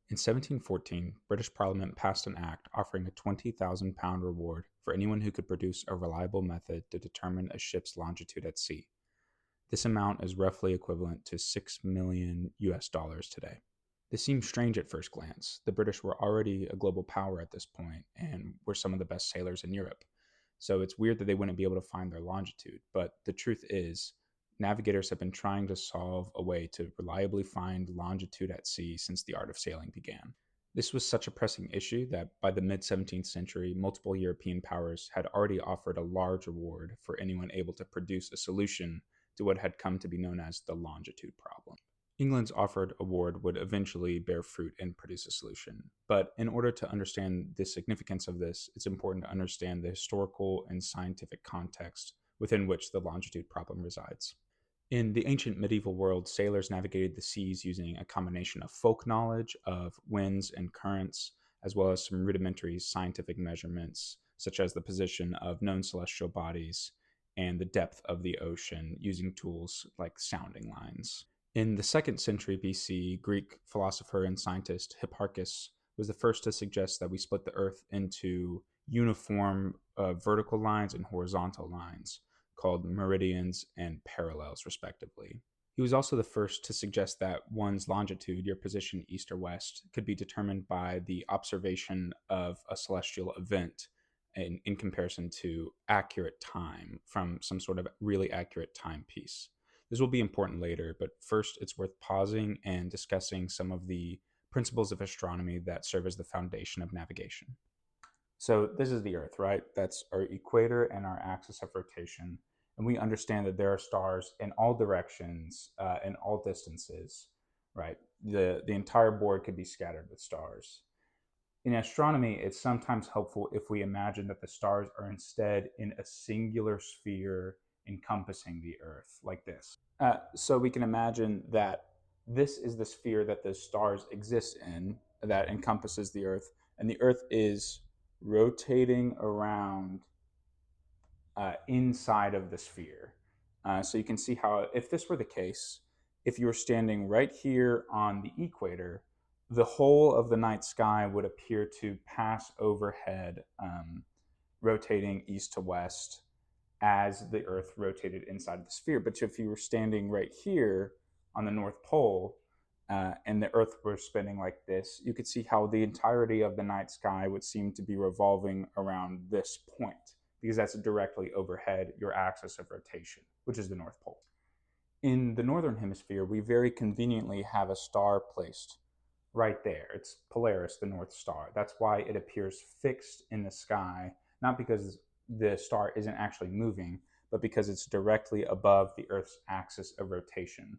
In 1714, British Parliament passed an act offering a £20,000 reward for anyone who could produce a reliable method to determine a ship's longitude at sea. This amount is roughly equivalent to 6 million US dollars today. This seems strange at first glance. The British were already a global power at this point and were some of the best sailors in Europe. So it's weird that they wouldn't be able to find their longitude. But the truth is, navigators have been trying to solve a way to reliably find longitude at sea since the art of sailing began. This was such a pressing issue that by the mid 17th century, multiple European powers had already offered a large reward for anyone able to produce a solution to what had come to be known as the longitude problem. England's offered award would eventually bear fruit and produce a solution. But in order to understand the significance of this, it's important to understand the historical and scientific context within which the longitude problem resides. In the ancient medieval world, sailors navigated the seas using a combination of folk knowledge of winds and currents, as well as some rudimentary scientific measurements, such as the position of known celestial bodies and the depth of the ocean using tools like sounding lines. In the 2nd century BC, Greek philosopher and scientist Hipparchus was the first to suggest that we split the Earth into uniform vertical lines and horizontal lines, called meridians and parallels, respectively. He was also the first to suggest that one's longitude, your position east or west, could be determined by the observation of a celestial event in comparison to accurate time from some sort of really accurate timepiece. This will be important later, but first it's worth pausing and discussing some of the principles of astronomy that serve as the foundation of navigation. So this is the Earth, right? That's our equator and our axis of rotation. And we understand that there are stars in all directions, in all distances, right? The entire board could be scattered with stars. In astronomy, it's sometimes helpful if we imagine that the stars are instead in a singular sphere encompassing the Earth, like this. So we can imagine that this is the sphere that the stars exist in, that encompasses the Earth, and the Earth is rotating around inside of the sphere. So you can see how, if this were the case, if you were standing right here on the equator, the whole of the night sky would appear to pass overhead, rotating east to west as the Earth rotated inside of the sphere. But if you were standing right here on the North Pole, and the Earth were spinning like this, you could see how the entirety of the night sky would seem to be revolving around this point, because that's directly overhead your axis of rotation, which is the North Pole. In the Northern Hemisphere, we very conveniently have a star placed right there. It's Polaris, the North Star. That's why it appears fixed in the sky, not because the star isn't actually moving, but because it's directly above the Earth's axis of rotation.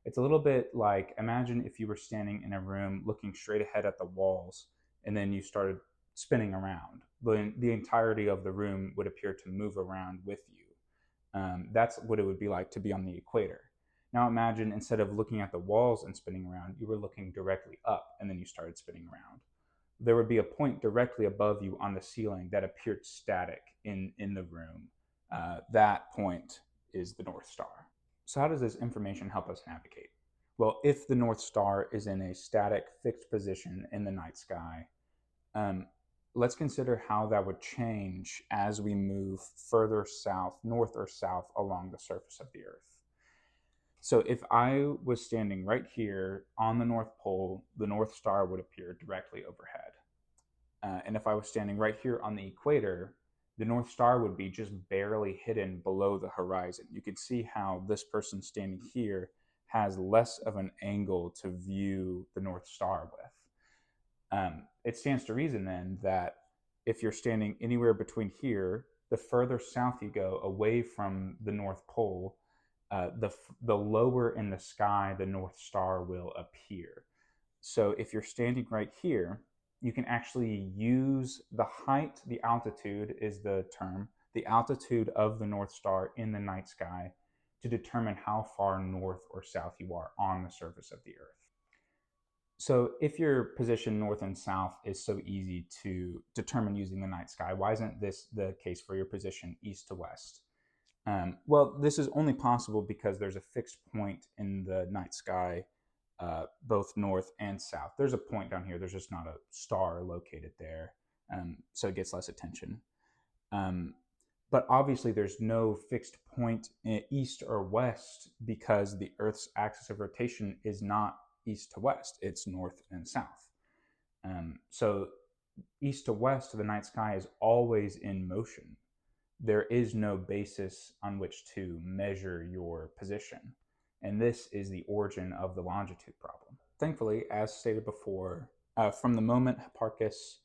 It's a little bit like, imagine if you were standing in a room looking straight ahead at the walls, and then you started spinning around. The entirety of the room would appear to move around with you. That's what it would be like to be on the equator. Now imagine, instead of looking at the walls and spinning around, you were looking directly up, and then you started spinning around. There would be a point directly above you on the ceiling that appeared static in the room. That point is the North Star. So how does this information help us navigate? Well, if the North Star is in a static, fixed position in the night sky, let's consider how that would change as we move further south, north or south, along the surface of the Earth. So if I was standing right here on the North Pole, the North Star would appear directly overhead. And if I was standing right here on the equator, the North Star would be just barely hidden below the horizon. You can see how this person standing here has less of an angle to view the North Star with. It stands to reason then that if you're standing anywhere between here, the further south you go away from the North Pole, the lower in the sky the North Star will appear. So if you're standing right here, you can actually use the height, the altitude is the term, the altitude of the North Star in the night sky to determine how far north or south you are on the surface of the Earth. So if your position north and south is so easy to determine using the night sky, why isn't this the case for your position east to west? Well, this is only possible because there's a fixed point in the night sky both north and south. There's a point down here, there's just not a star located there, so it gets less attention. Um, but obviously, there's no fixed point east or west because the Earth's axis of rotation is not east to west, it's north and south. So, east to west, the night sky is always in motion. There is no basis on which to measure your position. And this is the origin of the longitude problem. Thankfully, as stated before, from the moment Hipparchus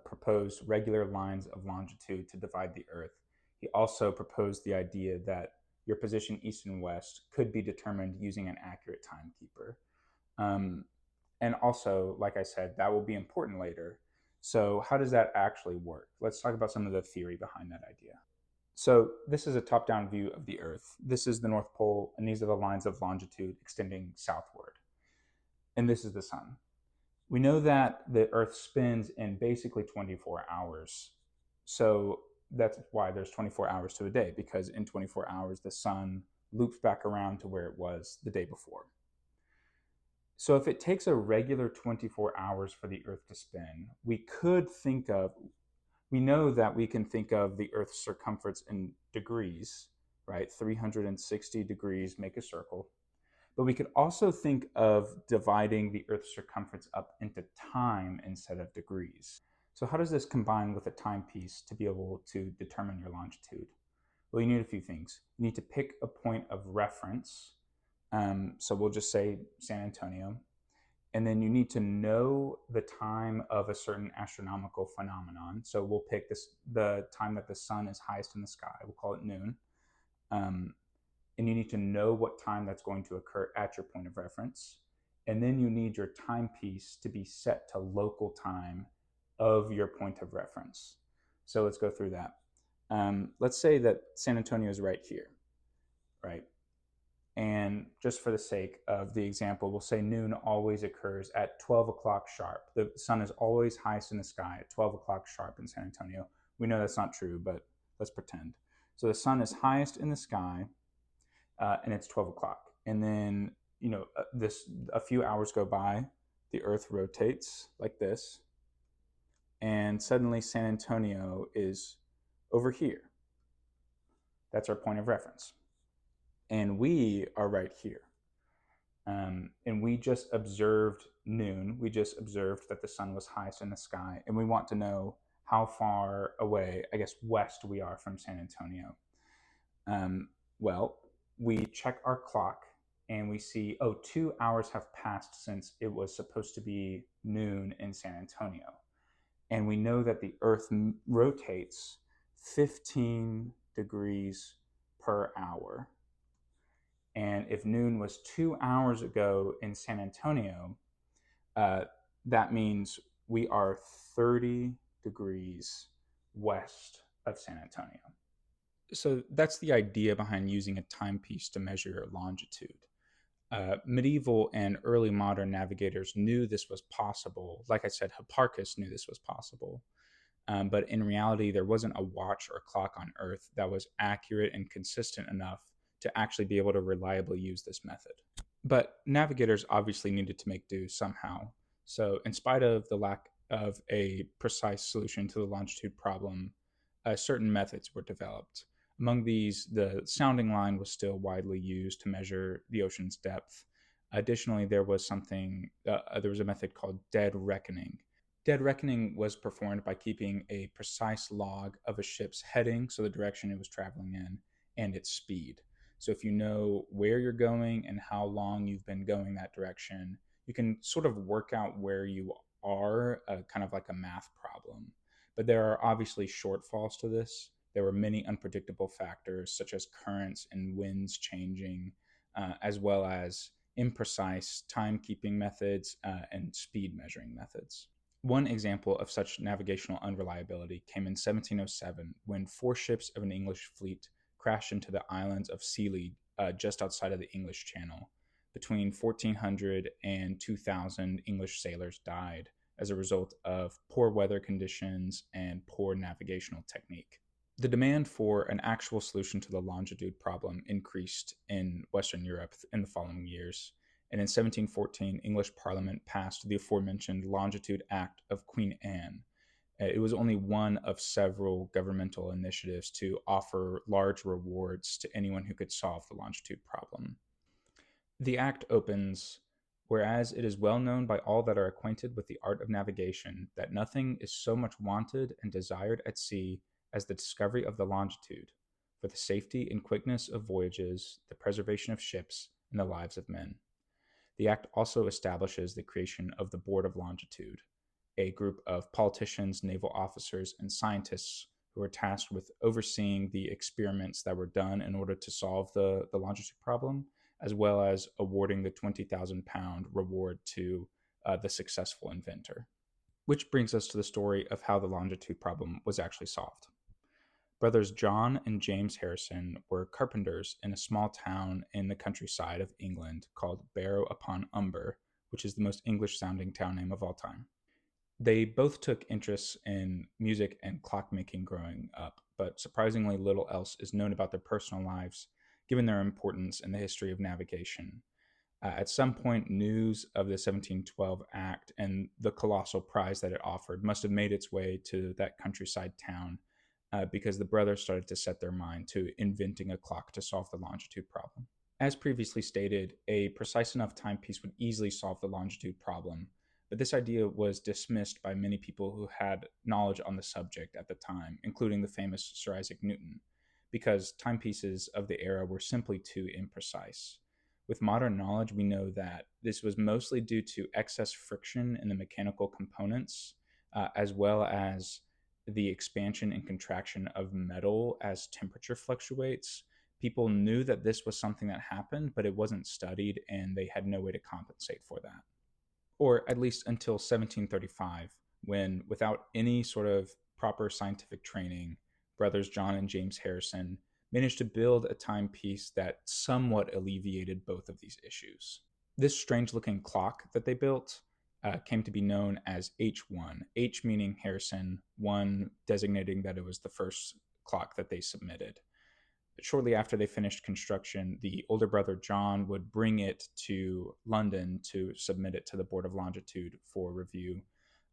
proposed regular lines of longitude to divide the Earth, he also proposed the idea that your position east and west could be determined using an accurate timekeeper. And also, like I said, that will be important later. So, how does that actually work? Let's talk about some of the theory behind that idea. So, this is a top down view of the Earth. This is the North Pole, and these are the lines of longitude extending southward. And this is the sun. We know that the Earth spins in basically 24 hours. So, that's why there's 24 hours to a day, because in 24 hours, the sun loops back around to where it was the day before. So if it takes a regular 24 hours for the Earth to spin, we know that we can think of the Earth's circumference in degrees, right? 360 degrees make a circle. But we could also think of dividing the Earth's circumference up into time instead of degrees. So how does this combine with a timepiece to be able to determine your longitude? Well, you need a few things. You need to pick a point of reference. So we'll just say San Antonio. And then you need to know the time of a certain astronomical phenomenon. So we'll pick the time that the sun is highest in the sky. We'll call it noon. And you need to know what time that's going to occur at your point of reference. And then you need your timepiece to be set to local time of your point of reference. So let's go through that. Let's say that San Antonio is right here, right? And just for the sake of the example, we'll say noon always occurs at 12 o'clock sharp. The sun is always highest in the sky at 12 o'clock sharp in San Antonio. We know that's not true, but let's pretend. So the sun is highest in the sky, and it's 12 o'clock. And then, a few hours go by, the Earth rotates like this, and suddenly San Antonio is over here. That's our point of reference. And we are right here. And we just observed noon. We just observed that the sun was highest in the sky. And we want to know how far away, I guess, west we are from San Antonio. Well, we check our clock and we see, 2 hours have passed since it was supposed to be noon in San Antonio. And we know that the Earth rotates 15 degrees per hour. And if noon was 2 hours ago in San Antonio, that means we are 30 degrees west of San Antonio. So that's the idea behind using a timepiece to measure your longitude. Medieval and early modern navigators knew this was possible. Like I said, Hipparchus knew this was possible. But in reality, there wasn't a watch or clock on Earth that was accurate and consistent enough to actually be able to reliably use this method. But navigators obviously needed to make do somehow. So, in spite of the lack of a precise solution to the longitude problem, certain methods were developed. Among these, the sounding line was still widely used to measure the ocean's depth. Additionally, there was a method called dead reckoning. Dead reckoning was performed by keeping a precise log of a ship's heading, so the direction it was traveling in, and its speed. So if you know where you're going and how long you've been going that direction, you can sort of work out where you are, kind of like a math problem. But there are obviously shortfalls to this. There were many unpredictable factors, such as currents and winds changing, as well as imprecise timekeeping methods and speed measuring methods. One example of such navigational unreliability came in 1707 when 4 ships of an English fleet crashed into the islands of Scilly just outside of the English Channel. Between 1400 and 2000 English sailors died as a result of poor weather conditions and poor navigational technique. The demand for an actual solution to the longitude problem increased in Western Europe in the following years, and in 1714, English Parliament passed the aforementioned Longitude Act of Queen Anne. It was only one of several governmental initiatives to offer large rewards to anyone who could solve the longitude problem. The act opens, whereas it is well known by all that are acquainted with the art of navigation that nothing is so much wanted and desired at sea as the discovery of the longitude, for the safety and quickness of voyages, the preservation of ships, and the lives of men. The act also establishes the creation of the Board of Longitude, a group of politicians, naval officers, and scientists who were tasked with overseeing the experiments that were done in order to solve the longitude problem, as well as awarding the £20,000 reward to the successful inventor. Which brings us to the story of how the longitude problem was actually solved. Brothers John and James Harrison were carpenters in a small town in the countryside of England called Barrow upon Humber, which is the most English-sounding town name of all time. They both took interests in music and clockmaking growing up, but surprisingly little else is known about their personal lives, given their importance in the history of navigation. At some point, news of the 1712 Act and the colossal prize that it offered must have made its way to that countryside town, because the brothers started to set their mind to inventing a clock to solve the longitude problem. As previously stated, a precise enough timepiece would easily solve the longitude problem, but this idea was dismissed by many people who had knowledge on the subject at the time, including the famous Sir Isaac Newton, because timepieces of the era were simply too imprecise. With modern knowledge, we know that this was mostly due to excess friction in the mechanical components, as well as the expansion and contraction of metal as temperature fluctuates. People knew that this was something that happened, but it wasn't studied, and they had no way to compensate for that. Or at least until 1735, when, without any sort of proper scientific training, brothers John and James Harrison managed to build a timepiece that somewhat alleviated both of these issues. This strange looking clock that they built came to be known as H1, H meaning Harrison, 1 designating that it was the first clock that they submitted. Shortly after they finished construction, the older brother John would bring it to London to submit it to the Board of Longitude for review.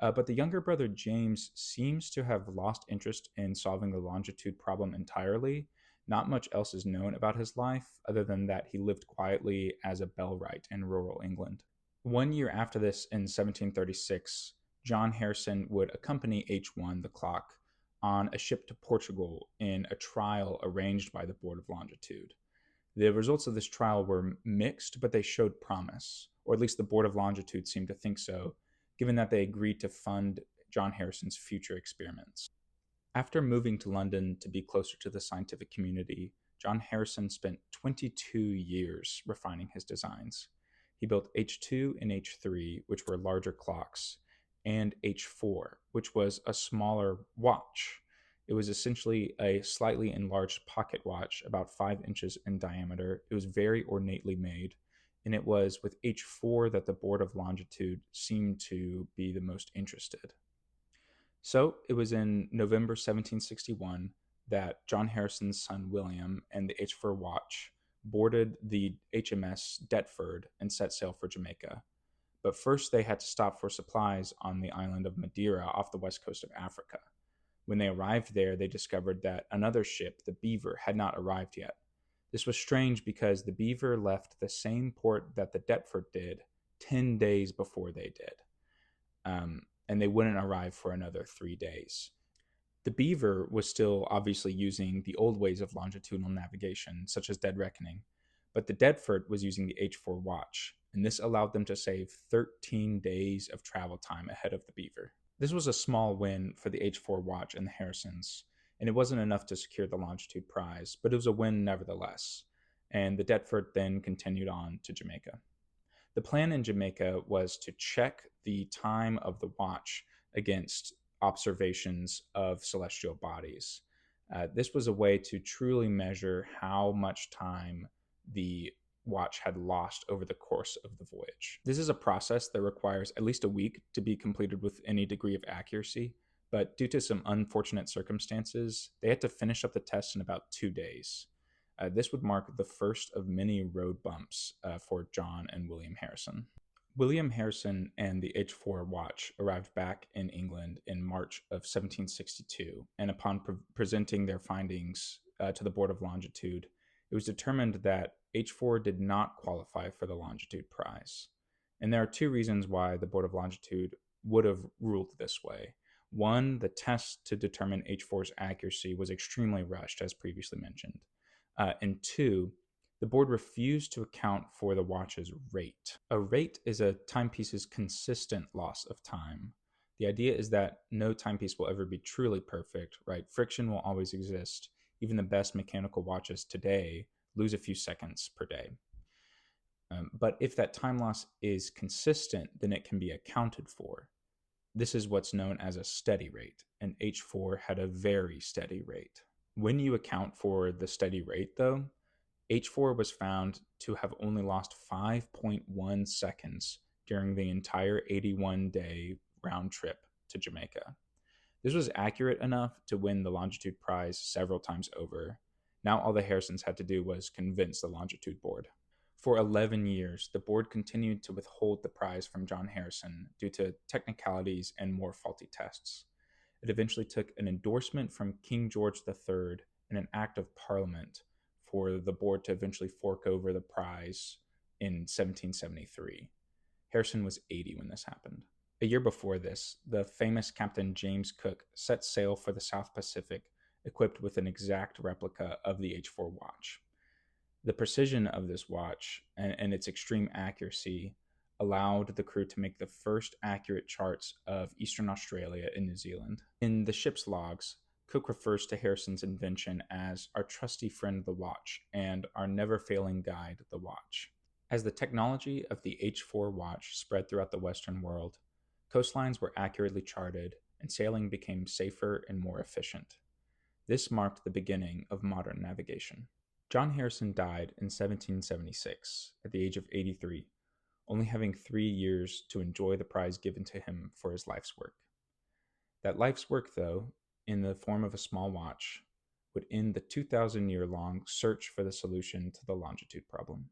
But the younger brother James seems to have lost interest in solving the longitude problem entirely. Not much else is known about his life, other than that he lived quietly as a bellwright in rural England. 1 year after this, in 1736, John Harrison would accompany H1, the clock, on a ship to Portugal in a trial arranged by the Board of Longitude. The results of this trial were mixed, but they showed promise, or at least the Board of Longitude seemed to think so, given that they agreed to fund John Harrison's future experiments. After moving to London to be closer to the scientific community, John Harrison spent 22 years refining his designs. He built H2 and H3, which were larger clocks, and H4, which was a smaller watch. It was essentially a slightly enlarged pocket watch, about 5 inches in diameter. It was very ornately made, and it was with H4 that the Board of Longitude seemed to be the most interested. So it was in November 1761 that John Harrison's son William and the H4 watch boarded the HMS Deptford and set sail for Jamaica. But first they had to stop for supplies on the island of Madeira off the west coast of Africa. When they arrived there, they discovered that another ship, the Beaver, had not arrived yet. This was strange because the Beaver left the same port that the Deptford did 10 days before they did. And they wouldn't arrive for another 3 days. The Beaver was still obviously using the old ways of longitudinal navigation, such as dead reckoning, but the Deptford was using the H4 watch, and this allowed them to save 13 days of travel time ahead of the Beaver. This was a small win for the H4 watch and the Harrisons, and it wasn't enough to secure the longitude prize, but it was a win nevertheless, and the Deptford then continued on to Jamaica. The plan in Jamaica was to check the time of the watch against observations of celestial bodies. This was a way to truly measure how much time the watch had lost over the course of the voyage. This is a process that requires at least a week to be completed with any degree of accuracy, but due to some unfortunate circumstances, they had to finish up the test in about 2 days. This would mark the first of many road bumps for John and William Harrison. William Harrison and the H4 watch arrived back in England in March of 1762, and upon presenting their findings to the Board of Longitude, it was determined that H4 did not qualify for the Longitude Prize. And there are two reasons why the Board of Longitude would have ruled this way. One, the test to determine H4's accuracy was extremely rushed, as previously mentioned. And two, the board refused to account for the watch's rate. A rate is a timepiece's consistent loss of time. The idea is that no timepiece will ever be truly perfect, right? Friction will always exist. Even the best mechanical watches today lose a few seconds per day. But if that time loss is consistent, then it can be accounted for. This is what's known as a steady rate, and H4 had a very steady rate. When you account for the steady rate, though, H4 was found to have only lost 5.1 seconds during the entire 81-day round trip to Jamaica. This was accurate enough to win the Longitude Prize several times over. Now all the Harrisons had to do was convince the Longitude Board. For 11 years, the board continued to withhold the prize from John Harrison due to technicalities and more faulty tests. It eventually took an endorsement from King George III and an act of Parliament for the board to eventually fork over the prize in 1773. Harrison was 80 when this happened. A year before this, the famous Captain James Cook set sail for the South Pacific equipped with an exact replica of the H4 watch. The precision of this watch and its extreme accuracy allowed the crew to make the first accurate charts of Eastern Australia and New Zealand. In the ship's logs, Cook refers to Harrison's invention as our trusty friend the watch and our never-failing guide the watch. As the technology of the H4 watch spread throughout the Western world, coastlines were accurately charted and sailing became safer and more efficient. This marked the beginning of modern navigation. John Harrison died in 1776 at the age of 83, only having 3 years to enjoy the prize given to him for his life's work. That life's work, though, in the form of a small watch, would end the 2,000-year-long search for the solution to the longitude problem.